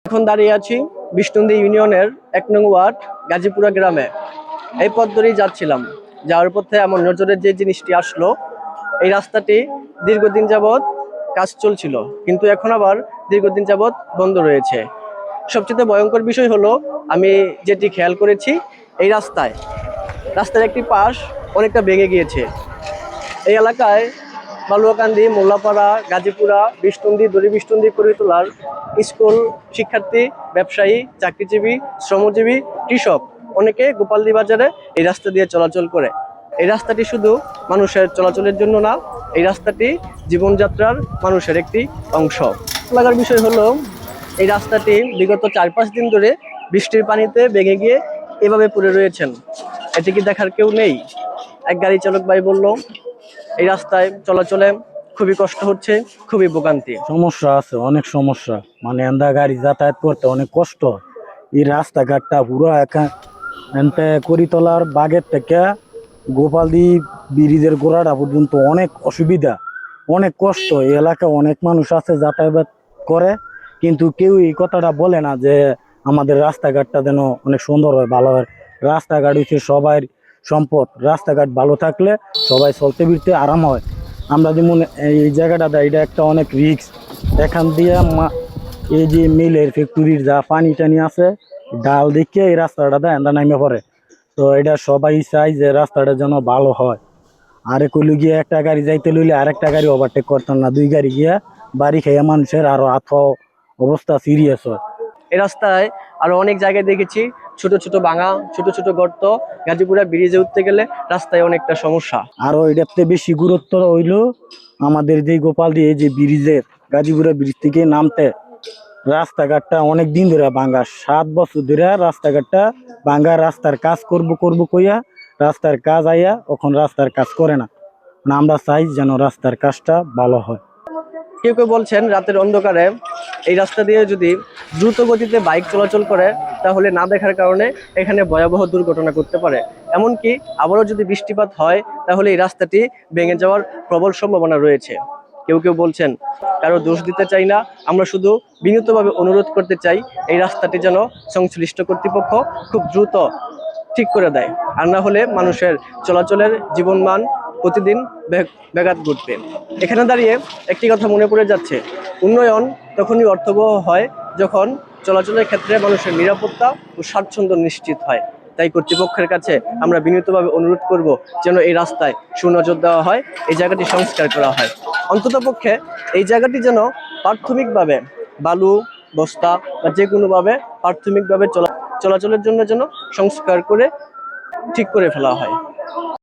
এখন দাঁড়িয়ে আছি বিষ্ণুন্দী ইউনিয়নের ১ নং ওয়ার্ড গাজীপুরা গ্রামে। এই পথ ধরেই যাচ্ছিলাম, যাওয়ার পথে আমার নজরে যে জিনিসটি আসলো, এই রাস্তাটি দীর্ঘদিন যাবৎ কাজ চলছিল, কিন্তু এখন আবার দীর্ঘদিন যাবৎ বন্ধ রয়েছে। সবচেয়ে ভয়ঙ্কর বিষয় হলো, আমি যেটি খেয়াল করেছি, এই রাস্তার একটি পাশ অনেকটা ভেঙে গিয়েছে। এই এলাকায় বালুয়াকান্দি, মোল্লাপাড়া, গাজীপুরা, বিষ্ণুন্দী, দড়ি করিতলার স্কুল শিক্ষার্থী, ব্যবসায়ী, চাকরিজীবী, শ্রমজীবী, কৃষক অনেকে গোপালদী বাজারে এই রাস্তা দিয়ে চলাচল করে। এই রাস্তাটি শুধু মানুষের চলাচলের জন্য না, এই রাস্তাটি জীবনযাত্রার মানুষের একটি অংশ। লাগার বিষয় হলো, এই রাস্তাটি বিগত ৪-৫ দিন ধরে বৃষ্টির পানিতে ভেঙে গিয়ে এভাবে পড়ে রয়েছেন। এটি কি দেখার কেউ নেই? এক গাড়ি চালক ভাই বলল, এই রাস্তায় চলাচলে খুবই কষ্ট হচ্ছে, খুবই ভোগান্তি। সমস্যা আছে, অনেক সমস্যা। মানে এন্দা গাড়ি যাতায়াত করতে অনেক কষ্ট। এই রাস্তাঘাটটা পুরো এনতে করিতলার বাগের থেকে গোপালদি ব্রিজের গোড়াটা পর্যন্ত অনেক অসুবিধা, অনেক কষ্ট। এই এলাকায় অনেক মানুষ আছে যাতায়াত করে, কিন্তু কেউ এই কথাটা বলে না যে আমাদের রাস্তাঘাটটা যেন অনেক সুন্দর হয়, ভালো হয়। রাস্তাঘাট হচ্ছে সবার সম্পদ। রাস্তাঘাট ভালো থাকলে সবাই চলতে ফিরতে আরাম হয়। আমরা যেমন এই জায়গাটা, এটা একটা অনেক রিস্ক। এখান দিয়ে এই যে মিলের ফ্যাক্টরির যা পানি টানি আছে, ডাল দেখে এই রাস্তাটা এন্দা নামে পড়ে। তো এটা সবাই চাই যে রাস্তাটা যেন ভালো হয়। আরে কইলে গিয়ে একটা গাড়ি যাইতে লইলে আরেকটা গাড়ি ওভারটেক করতাম না, 2 গাড়ি গিয়া বাড়ি খেয়ে মানুষের আরো অবস্থা সিরিয়াস হয়। এই রাস্তায় আরো অনেক জায়গায় দেখেছি ছোট ছোট ভাঙা, ছোট ছোট গর্ত। গাজীপুরা ব্রিজে উঠতে গেলে রাস্তায় অনেকটা সমস্যা। আরো এটাতে বেশি গুরুত্ব হইলো আমাদের যে গোপাল দিয়ে যে ব্রিজের, গাজীপুরা ব্রিজ থেকে নামতে রাস্তাঘাটটা অনেক দিন ধরে ভাঙ্গা, 7 বছর ধরে রাস্তাঘাটটা ভাঙ্গা। রাস্তার কাজ করব কইয়া রাস্তার কাজ আইয়া এখন রাস্তার কাজ করে না। আমরা চাই যেন রাস্তার কাজটা ভালো হয়। কেউ কেউ বলছেন, রাতের অন্ধকারে এই রাস্তা দিয়ে যদি দ্রুত গতিতে বাইক চলাচল করে, তাহলে না দেখার কারণে এখানে ভয়াবহ দুর্ঘটনা করতে পারে। এমনকি আবারও যদি বৃষ্টিপাত হয়, তাহলে এই রাস্তাটি ভেঙে যাওয়ার প্রবল সম্ভাবনা রয়েছে। কেউ কেউ বলছেন, কারো দোষ দিতে চাই না, আমরা শুধু বিনীতভাবে অনুরোধ করতে চাই, এই রাস্তাটি যেন সংশ্লিষ্ট কর্তৃপক্ষ খুব দ্রুত ঠিক করে দেয়। আর না হলে মানুষের চলাচলের জীবনমান প্রতিদিন ব্যাঘাত ঘটবে। এখানে দাঁড়িয়ে একটি কথা মনে পড়ে যাচ্ছে, উন্নয়ন তখনই অর্থবহ হয় যখন চলাচলের ক্ষেত্রে মানুষের নিরাপত্তা ও স্বাচ্ছন্দ্য নিশ্চিত হয়। তাই কর্তৃপক্ষের কাছে আমরা বিনীতভাবে অনুরোধ করব, যেন এই রাস্তায় সুনজর দেওয়া হয়, এই জায়গাটি সংস্কার করা হয়। অন্ততপক্ষে এই জায়গাটি যেন প্রাথমিকভাবে বালু, বস্তা বা যে কোনোভাবে প্রাথমিকভাবে চলাচলের জন্য যেন সংস্কার করে ঠিক করে ফেলা হয়।